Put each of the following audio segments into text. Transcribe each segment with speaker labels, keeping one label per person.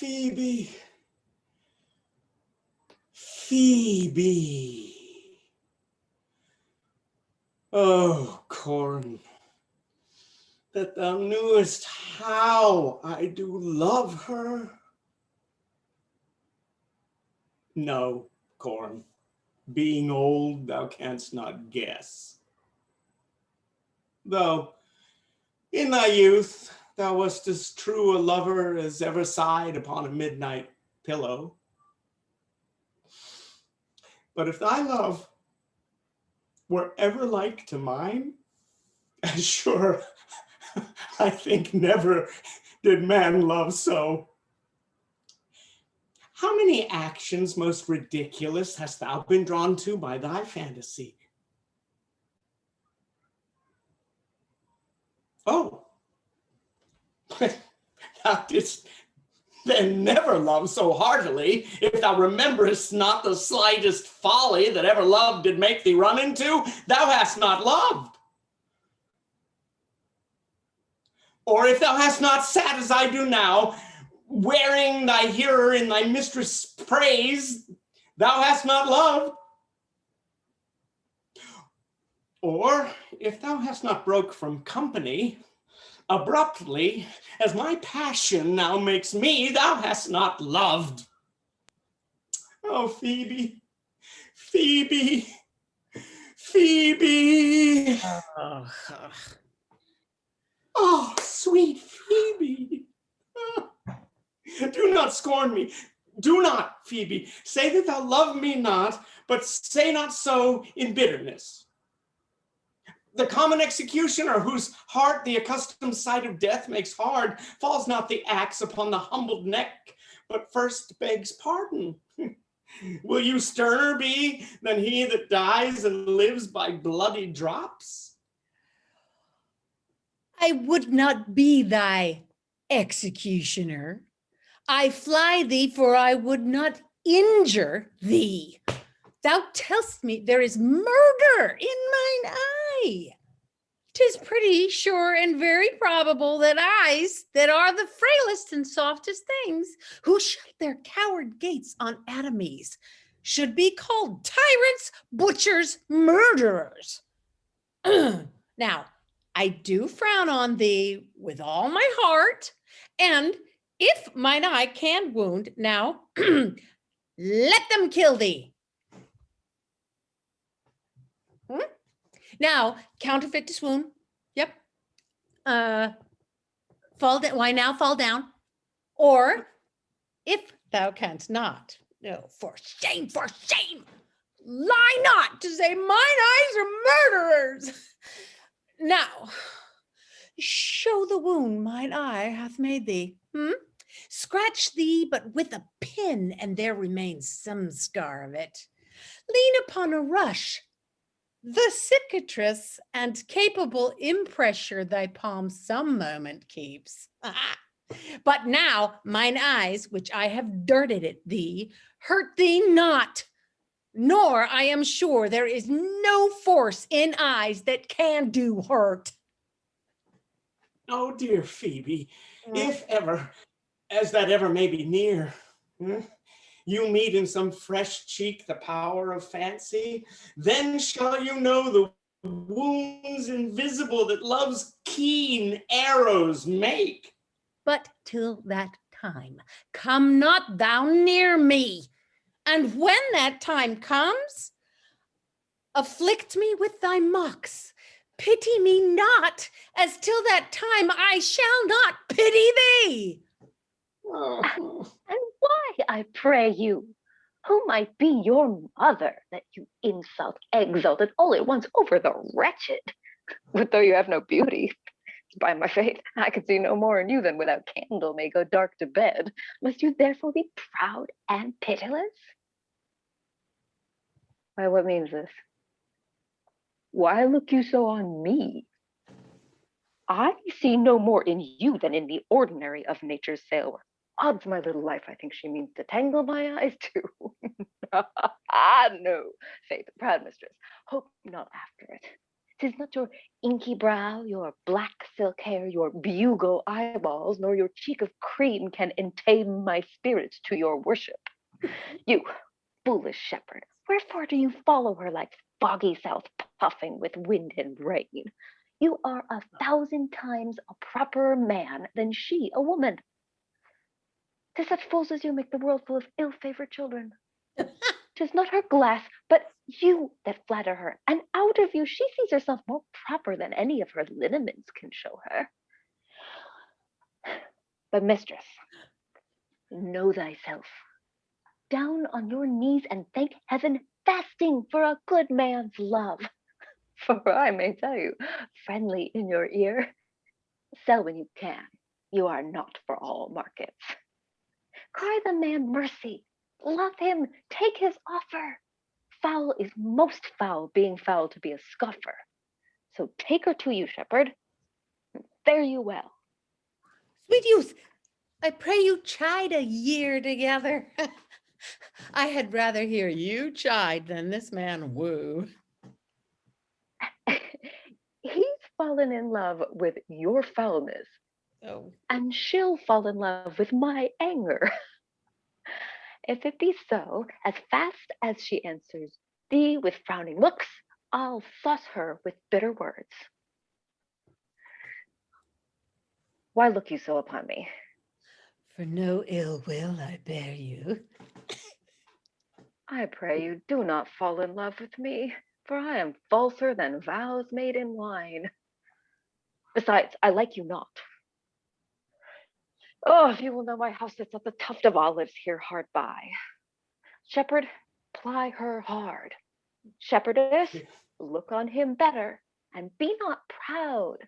Speaker 1: Phoebe. Phoebe. Oh, Corn, that thou knewest how I do love her. No, Corn, being old, thou canst not guess. Though, in thy youth, thou wast as true a lover as ever sighed upon a midnight pillow. But if thy love were ever like to mine, as sure, I think never did man love so. How many actions most ridiculous hast thou been drawn to by thy fantasy? Oh, thou didst then never love so heartily, if thou rememberest not the slightest folly that ever love did make thee run into, thou hast not loved. Or if thou hast not sat as I do now, wearing thy hearer in thy mistress' praise, thou hast not loved. Or if thou hast not broke from company abruptly, as my passion now makes me, thou hast not loved. Oh, Phoebe, Phoebe, Phoebe. Oh, sweet Phoebe. Do not scorn me. Do not, Phoebe, say that thou love me not, but say not so in bitterness. The common executioner, whose heart the accustomed sight of death makes hard, falls not the axe upon the humbled neck, but first begs pardon. Will you sterner be than he that dies and lives by bloody drops?
Speaker 2: I would not be thy executioner. I fly thee, for I would not injure thee. Thou tell'st me there is murder in mine eye. 'Tis pretty sure and very probable that eyes that are the frailest and softest things, who shut their coward gates on enemies, should be called tyrants, butchers, murderers. Now, I do frown on thee with all my heart, and if mine eye can wound, now let them kill thee. Now, counterfeit to swoon. Yep. Fall down. Why now fall down? Or if thou canst not, no, for shame, lie not to say mine eyes are murderers. Now, show the wound mine eye hath made thee. Scratch thee but with a pin, and there remains some scar of it. Lean upon a rush, the cicatrice and capable impressure thy palm some moment keeps. But now mine eyes, which I have dirted at thee, hurt thee not, nor I am sure there is no force in eyes that can do hurt.
Speaker 1: Oh, dear Phoebe, if ever, as that ever may be near, you meet in some fresh cheek the power of fancy, then shall you know the wounds invisible that love's keen arrows make.
Speaker 2: But till that time, come not thou near me. And when that time comes, afflict me with thy mocks. Pity me not, as till that time I shall not pity thee.
Speaker 3: And why, I pray you? Who might be your mother, that you insult, exalt, and all at once over the wretched? But though you have no beauty, by my faith, I can see no more in you than without candle may go dark to bed. Must you therefore be proud and pitiless? Why, what means this? Why look you so on me? I see no more in you than in the ordinary of nature's sailwork. Odds my little life, I think she means to tangle my eyes too. Ah, no, faith, proud mistress, hope not after it. 'Tis not your inky brow, your black silk hair, your bugle eyeballs, nor your cheek of cream can entame my spirits to your worship. You foolish shepherd, wherefore do you follow her like foggy south puffing with wind and rain? You are 1,000 times a properer man than she a woman. 'Tis such fools as you make the world full of ill-favored children. 'Tis not her glass, but you that flatter her, and out of you she sees herself more proper than any of her lineaments can show her. But mistress, know thyself. Down on your knees and thank heaven, fasting for a good man's love. For I may tell you, friendly in your ear, sell when you can. You are not for all markets. Cry the man mercy. Love him. Take his offer. Foul is most foul, being foul to be a scoffer. So take her to you, shepherd. Fare you well.
Speaker 2: Sweet youth, I pray you chide a year together. I had rather hear you chide than this man woo.
Speaker 3: He's fallen in love with your foulness,
Speaker 2: Oh,
Speaker 3: and she'll fall in love with my anger. If it be so, as fast as she answers thee with frowning looks, I'll sauce her with bitter words. Why look you so upon me?
Speaker 2: for no ill will I bear you.
Speaker 3: I pray you, do not fall in love with me, for I am falser than vows made in wine. Besides, I like you not. Oh, if you will know, my house sits at the tuft of olives here hard by. Shepherd, ply her hard. Shepherdess, look on him better, and be not proud.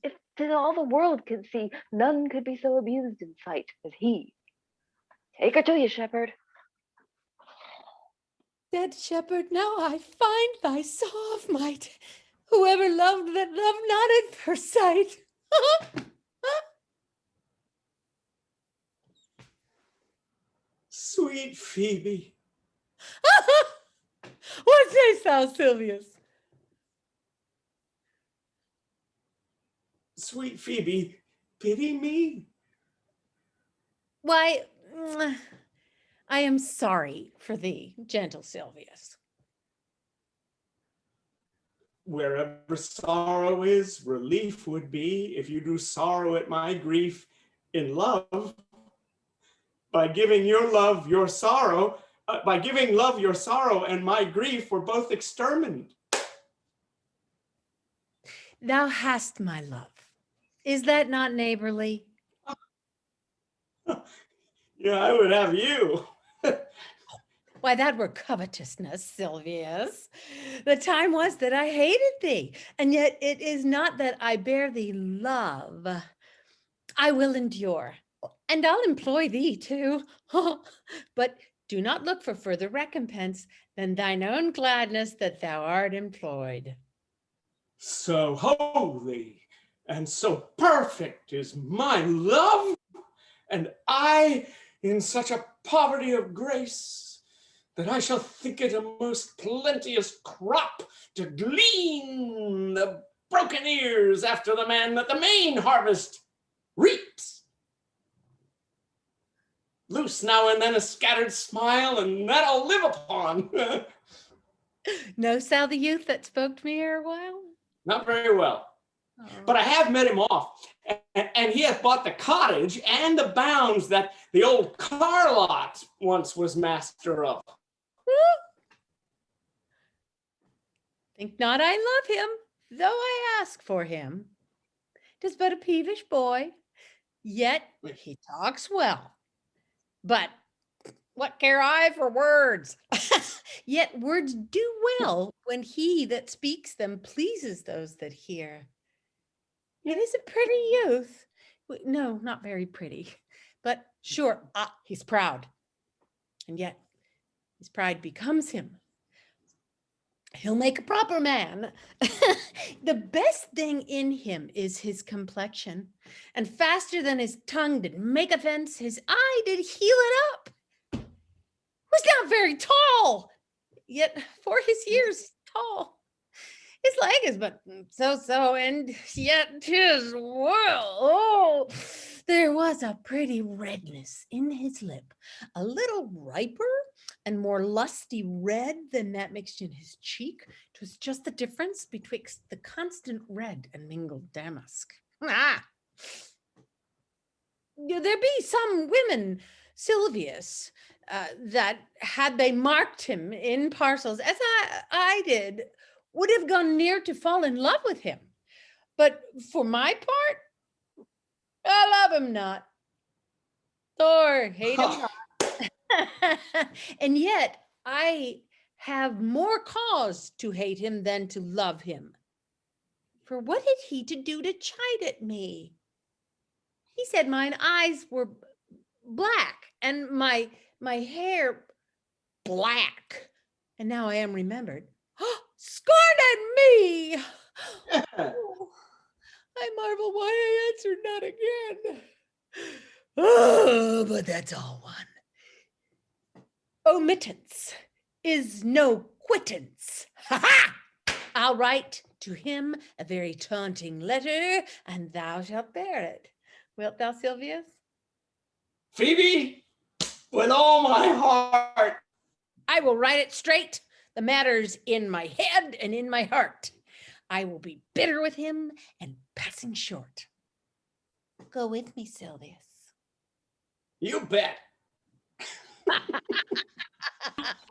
Speaker 3: If 'tis all the world could see, none could be so abused in sight as he. Take her to you, shepherd.
Speaker 2: Dead shepherd, now I find thy saw of might. Whoever loved that loved not at first sight.
Speaker 1: Sweet Phoebe.
Speaker 2: What sayst thou, Silvius?
Speaker 1: Sweet Phoebe, pity me.
Speaker 2: Why, I am sorry for thee, gentle Silvius.
Speaker 1: Wherever sorrow is, relief would be if you drew sorrow at my grief in love. By giving your love your sorrow, by giving love your sorrow and my grief were both extermined.
Speaker 2: Thou hast my love. Is that not neighborly?
Speaker 1: Yeah, I would have you.
Speaker 2: Why, that were covetousness, Silvius. The time was that I hated thee, and yet it is not that I bear thee love. I will endure, and I'll employ thee too. But do not look for further recompense than thine own gladness that thou art employed.
Speaker 1: So holy and so perfect is my love, and I in such a poverty of grace, that I shall think it a most plenteous crop to glean the broken ears after the man that the main harvest reaps. Loose now and then a scattered smile, and that I'll live upon.
Speaker 2: Knowst thou the youth that spoke to me ere while?
Speaker 1: Not very well, but I have met him off, and he hath bought the cottage and the bounds that the old Carlot once was master of.
Speaker 2: Think not I love him, though I ask for him. 'Tis but a peevish boy, yet he talks well. But what care I for words? Yet words do well when he that speaks them pleases those that hear. It is a pretty youth. No, not very pretty, but sure, he's proud. And yet his pride becomes him. He'll make a proper man. The best thing in him is his complexion, and faster than his tongue did make offense, his eye did heal it up. Was not very tall, yet for his years tall. His leg is but so, and yet 'tis well. Oh, there was a pretty redness in his lip, a little riper and more lusty red than that mixed in his cheek. 'Twas just the difference betwixt the constant red and mingled damask. Ah! There be some women, SILVIUS, that had they marked him in parcels, as I did, would have gone near to fall in love with him. But for my part, I love him not, or hate him not. And yet I have more cause to hate him than to love him. For what had he to do to chide at me? He said mine eyes were black and my hair black. And now I am remembered. Scorn at me! Oh, I marvel why I answered not again. Oh, but that's all one. Omittance is no quittance. Ha ha! I'll write to him a very taunting letter, and thou shalt bear it. Wilt thou, SILVIUS?
Speaker 1: Phoebe, with all my heart.
Speaker 2: I will write it straight. The matter's in my head and in my heart. I will be bitter with him and passing short. Go with me, SILVIUS.
Speaker 1: You bet.